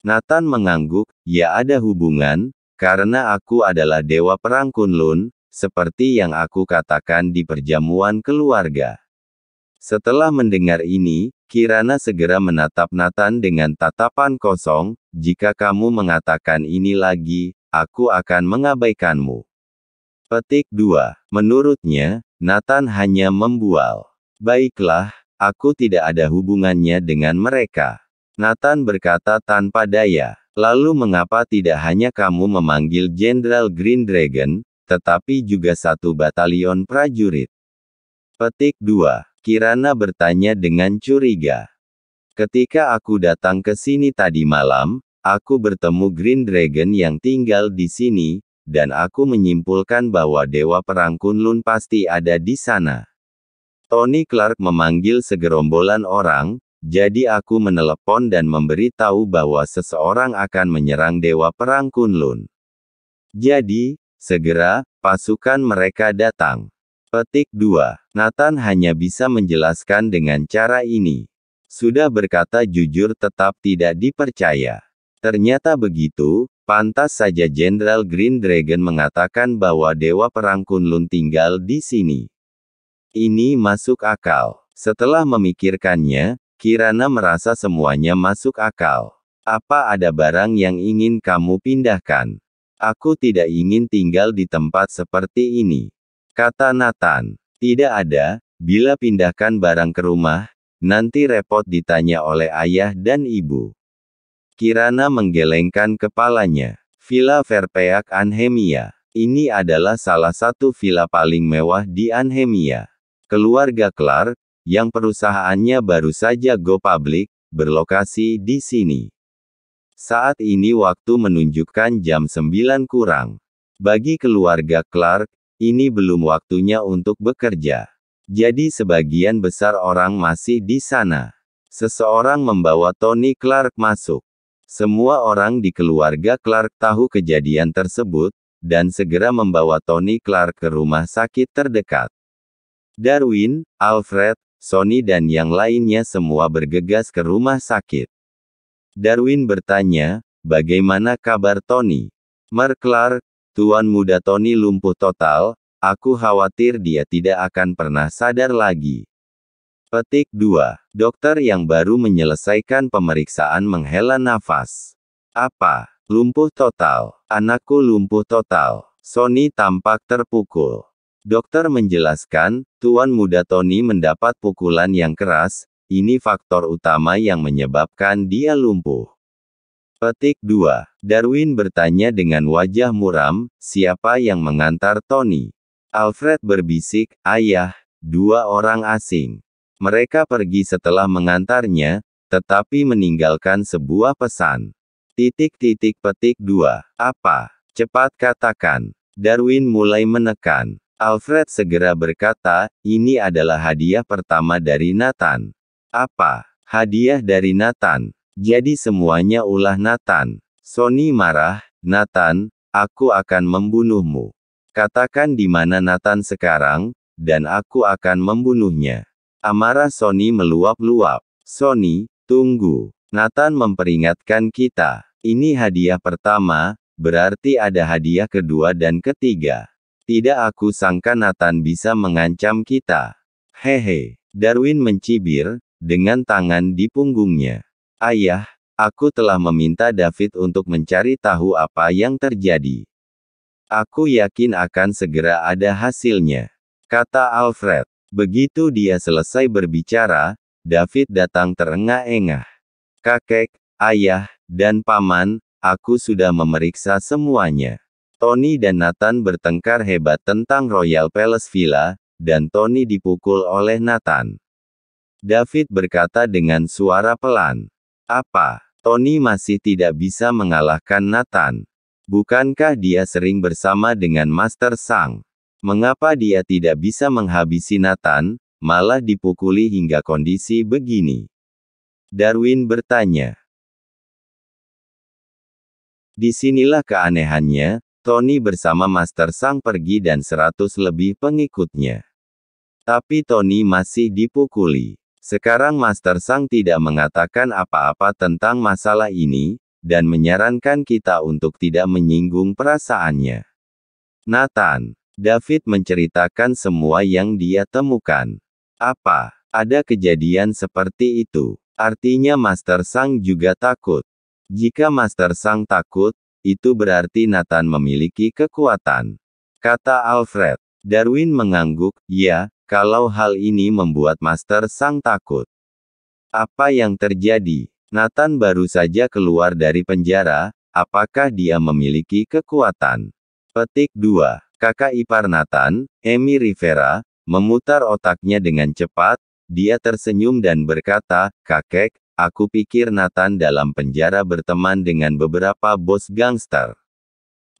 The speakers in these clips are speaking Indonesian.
Nathan mengangguk, ya ada hubungan, karena aku adalah dewa perang Kunlun, seperti yang aku katakan di perjamuan keluarga. Setelah mendengar ini, Kirana segera menatap Nathan dengan tatapan kosong, jika kamu mengatakan ini lagi, aku akan mengabaikanmu. Petik 2. Menurutnya, Nathan hanya membual. Baiklah, aku tidak ada hubungannya dengan mereka. Nathan berkata tanpa daya. Lalu mengapa tidak hanya kamu memanggil Jenderal Green Dragon, tetapi juga satu batalion prajurit? Petik 2. Kirana bertanya dengan curiga. Ketika aku datang ke sini tadi malam, aku bertemu Green Dragon yang tinggal di sini, dan aku menyimpulkan bahwa Dewa Perang Kunlun pasti ada di sana. Tony Clark memanggil segerombolan orang, jadi aku menelepon dan memberitahu bahwa seseorang akan menyerang Dewa Perang Kunlun. Jadi, segera, pasukan mereka datang. Petik 2. Nathan hanya bisa menjelaskan dengan cara ini. Sudah berkata jujur tetap tidak dipercaya. Ternyata begitu, pantas saja Jenderal Green Dragon mengatakan bahwa Dewa Perang Kunlun tinggal di sini. Ini masuk akal. Setelah memikirkannya, Kirana merasa semuanya masuk akal. Apa ada barang yang ingin kamu pindahkan? Aku tidak ingin tinggal di tempat seperti ini. Kata Nathan. Tidak ada, bila pindahkan barang ke rumah, nanti repot ditanya oleh ayah dan ibu. Kirana menggelengkan kepalanya. Villa Verpeak Anhemia. Ini adalah salah satu villa paling mewah di Anhemia. Keluarga Clark, yang perusahaannya baru saja go public, berlokasi di sini. Saat ini waktu menunjukkan jam 9 kurang. Bagi keluarga Clark, ini belum waktunya untuk bekerja. Jadi sebagian besar orang masih di sana. Seseorang membawa Tony Clark masuk. Semua orang di keluarga Clark tahu kejadian tersebut, dan segera membawa Tony Clark ke rumah sakit terdekat. Darwin, Alfred, Sonny dan yang lainnya semua bergegas ke rumah sakit. Darwin bertanya, bagaimana kabar Tony? Mark Clark, Tuan Muda Tony lumpuh total, aku khawatir dia tidak akan pernah sadar lagi. Petik 2. Dokter yang baru menyelesaikan pemeriksaan menghela nafas. Apa? Lumpuh total. Anakku lumpuh total. Sonny tampak terpukul. Dokter menjelaskan, Tuan Muda Tony mendapat pukulan yang keras, ini faktor utama yang menyebabkan dia lumpuh. Petik 2. Darwin bertanya dengan wajah muram, siapa yang mengantar Tony? Alfred berbisik, ayah, 2 orang asing. Mereka pergi setelah mengantarnya, tetapi meninggalkan sebuah pesan. Petik 2. Apa? Cepat katakan. Darwin mulai menekan. Alfred segera berkata, ini adalah hadiah pertama dari Nathan. Apa? Hadiah dari Nathan. Jadi semuanya ulah Nathan. Sonny marah, Nathan, aku akan membunuhmu. Katakan di mana Nathan sekarang, dan aku akan membunuhnya. Amarah Sonny meluap-luap. Sonny, tunggu. Nathan memperingatkan kita. Ini hadiah pertama, berarti ada hadiah kedua dan ketiga. Tidak aku sangka Nathan bisa mengancam kita. Hehe. Darwin mencibir, dengan tangan di punggungnya. Ayah, aku telah meminta David untuk mencari tahu apa yang terjadi. Aku yakin akan segera ada hasilnya. Kata Alfred. Begitu dia selesai berbicara, David datang terengah-engah. Kakek, ayah, dan paman, aku sudah memeriksa semuanya. Tony dan Nathan bertengkar hebat tentang Royal Palace Villa, dan Tony dipukul oleh Nathan. David berkata dengan suara pelan. Apa? Tony masih tidak bisa mengalahkan Nathan. Bukankah dia sering bersama dengan Master Sang? Mengapa dia tidak bisa menghabisi Nathan, malah dipukuli hingga kondisi begini? Darwin bertanya. Disinilah keanehannya, Tony bersama Master Sang pergi dan 100 lebih pengikutnya. Tapi Tony masih dipukuli. Sekarang Master Sang tidak mengatakan apa-apa tentang masalah ini, dan menyarankan kita untuk tidak menyinggung perasaannya. Nathan, David menceritakan semua yang dia temukan. Apa? Ada kejadian seperti itu. Artinya Master Sang juga takut. Jika Master Sang takut, itu berarti Nathan memiliki kekuatan. Kata Alfred. Darwin mengangguk, ya, kalau hal ini membuat Master Sang takut. Apa yang terjadi? Nathan baru saja keluar dari penjara, apakah dia memiliki kekuatan? Petik 2. Kakak ipar Nathan, Amy Rivera, memutar otaknya dengan cepat. Dia tersenyum dan berkata, kakek, aku pikir Nathan dalam penjara berteman dengan beberapa bos gangster.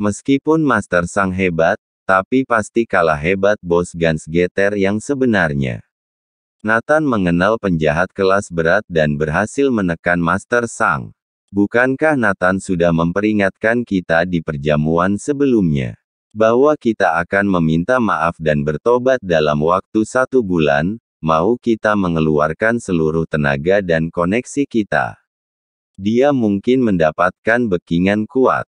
Meskipun Master Sang hebat, tapi pasti kalah hebat bos gangster yang sebenarnya. Nathan mengenal penjahat kelas berat dan berhasil menekan Master Sang. Bukankah Nathan sudah memperingatkan kita di perjamuan sebelumnya? Bahwa kita akan meminta maaf dan bertobat dalam waktu 1 bulan, mau kita mengeluarkan seluruh tenaga dan koneksi kita. Dia mungkin mendapatkan backingan kuat.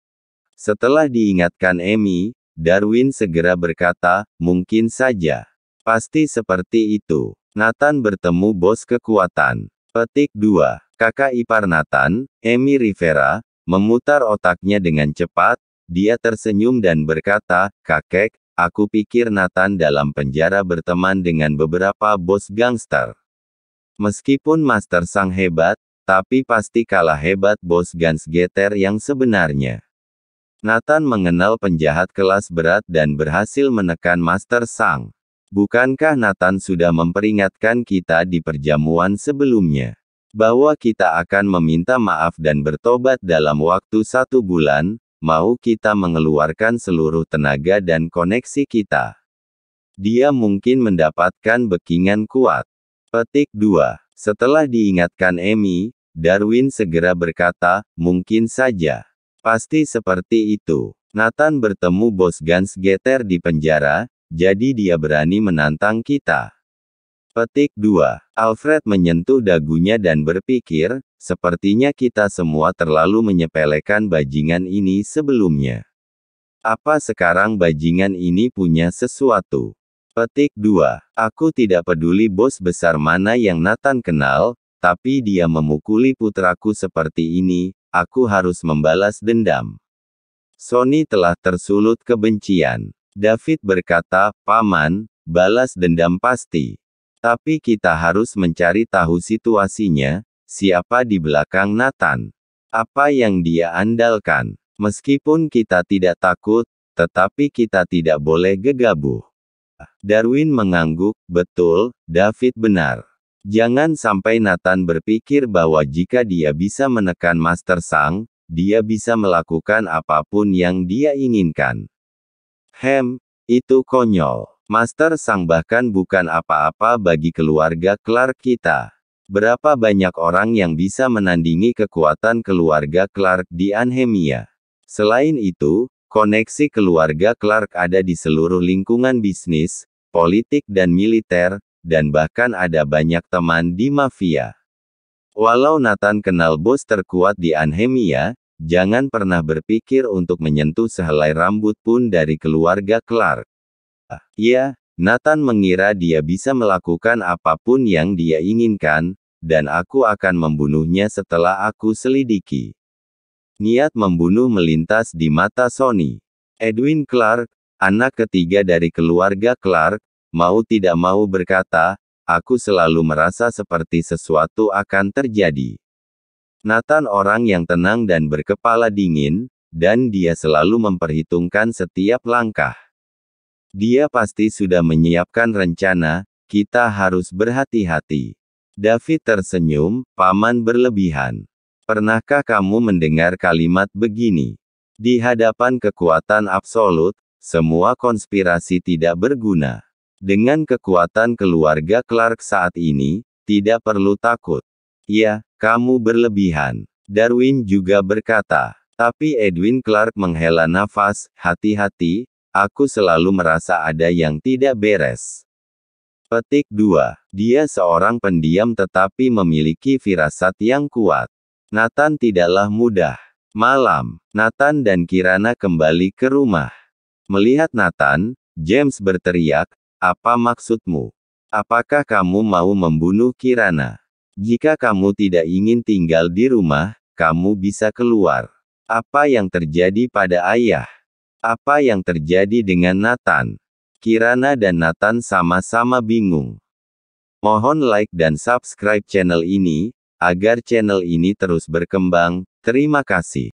Setelah diingatkan Amy, Darwin segera berkata, mungkin saja. Pasti seperti itu. Nathan bertemu bos kekuatan. Petik 2. Kakak ipar Nathan, Amy Rivera, memutar otaknya dengan cepat. Dia tersenyum dan berkata, kakek, aku pikir Nathan dalam penjara berteman dengan beberapa bos gangster. Meskipun Master Sang hebat, tapi pasti kalah hebat bos gangster yang sebenarnya. Nathan mengenal penjahat kelas berat dan berhasil menekan Master Sang. Bukankah Nathan sudah memperingatkan kita di perjamuan sebelumnya? Bahwa kita akan meminta maaf dan bertobat dalam waktu 1 bulan, mau kita mengeluarkan seluruh tenaga dan koneksi kita. Dia mungkin mendapatkan backingan kuat. Petik 2. Setelah diingatkan Amy, Darwin segera berkata, mungkin saja. Pasti seperti itu. Nathan bertemu bos gangster di penjara, jadi dia berani menantang kita. Petik 2. Alfred menyentuh dagunya dan berpikir, sepertinya kita semua terlalu menyepelekan bajingan ini sebelumnya. Apa sekarang bajingan ini punya sesuatu? Petik 2. Aku tidak peduli bos besar mana yang Nathan kenal, tapi dia memukuli putraku seperti ini, aku harus membalas dendam. Sonny telah tersulut kebencian. David berkata, Paman, balas dendam pasti. Tapi kita harus mencari tahu situasinya, siapa di belakang Nathan. Apa yang dia andalkan. Meskipun kita tidak takut, tetapi kita tidak boleh gegabah. Darwin mengangguk, betul, David benar. Jangan sampai Nathan berpikir bahwa jika dia bisa menekan Master Sang, dia bisa melakukan apapun yang dia inginkan. Itu konyol. Master Sang bahkan bukan apa-apa bagi keluarga Clark kita. Berapa banyak orang yang bisa menandingi kekuatan keluarga Clark di Anhemia? Selain itu, koneksi keluarga Clark ada di seluruh lingkungan bisnis, politik dan militer, dan bahkan ada banyak teman di mafia. Walau Nathan kenal bos terkuat di Anhemia, jangan pernah berpikir untuk menyentuh sehelai rambut pun dari keluarga Clark. Ya, Nathan mengira dia bisa melakukan apapun yang dia inginkan, dan aku akan membunuhnya setelah aku selidiki. Niat membunuh melintas di mata Sonny. Edwin Clark, anak ketiga dari keluarga Clark, mau tidak mau berkata, aku selalu merasa seperti sesuatu akan terjadi. Nathan orang yang tenang dan berkepala dingin, dan dia selalu memperhitungkan setiap langkah. Dia pasti sudah menyiapkan rencana, kita harus berhati-hati. David tersenyum, Paman berlebihan. Pernahkah kamu mendengar kalimat begini? Di hadapan kekuatan absolut, semua konspirasi tidak berguna. Dengan kekuatan keluarga Clark saat ini, tidak perlu takut. Ya, kamu berlebihan. Darwin juga berkata. Tapi Edwin Clark menghela nafas, hati-hati. Aku selalu merasa ada yang tidak beres. Petik 2. Dia seorang pendiam tetapi memiliki firasat yang kuat. Nathan tidaklah mudah. Malam, Nathan dan Kirana kembali ke rumah. Melihat Nathan, James berteriak, "Apa maksudmu? Apakah kamu mau membunuh Kirana? Jika kamu tidak ingin tinggal di rumah, kamu bisa keluar." Apa yang terjadi pada ayah? Apa yang terjadi dengan Nathan? Kirana dan Nathan sama-sama bingung. Mohon like dan subscribe channel ini, agar channel ini terus berkembang. Terima kasih.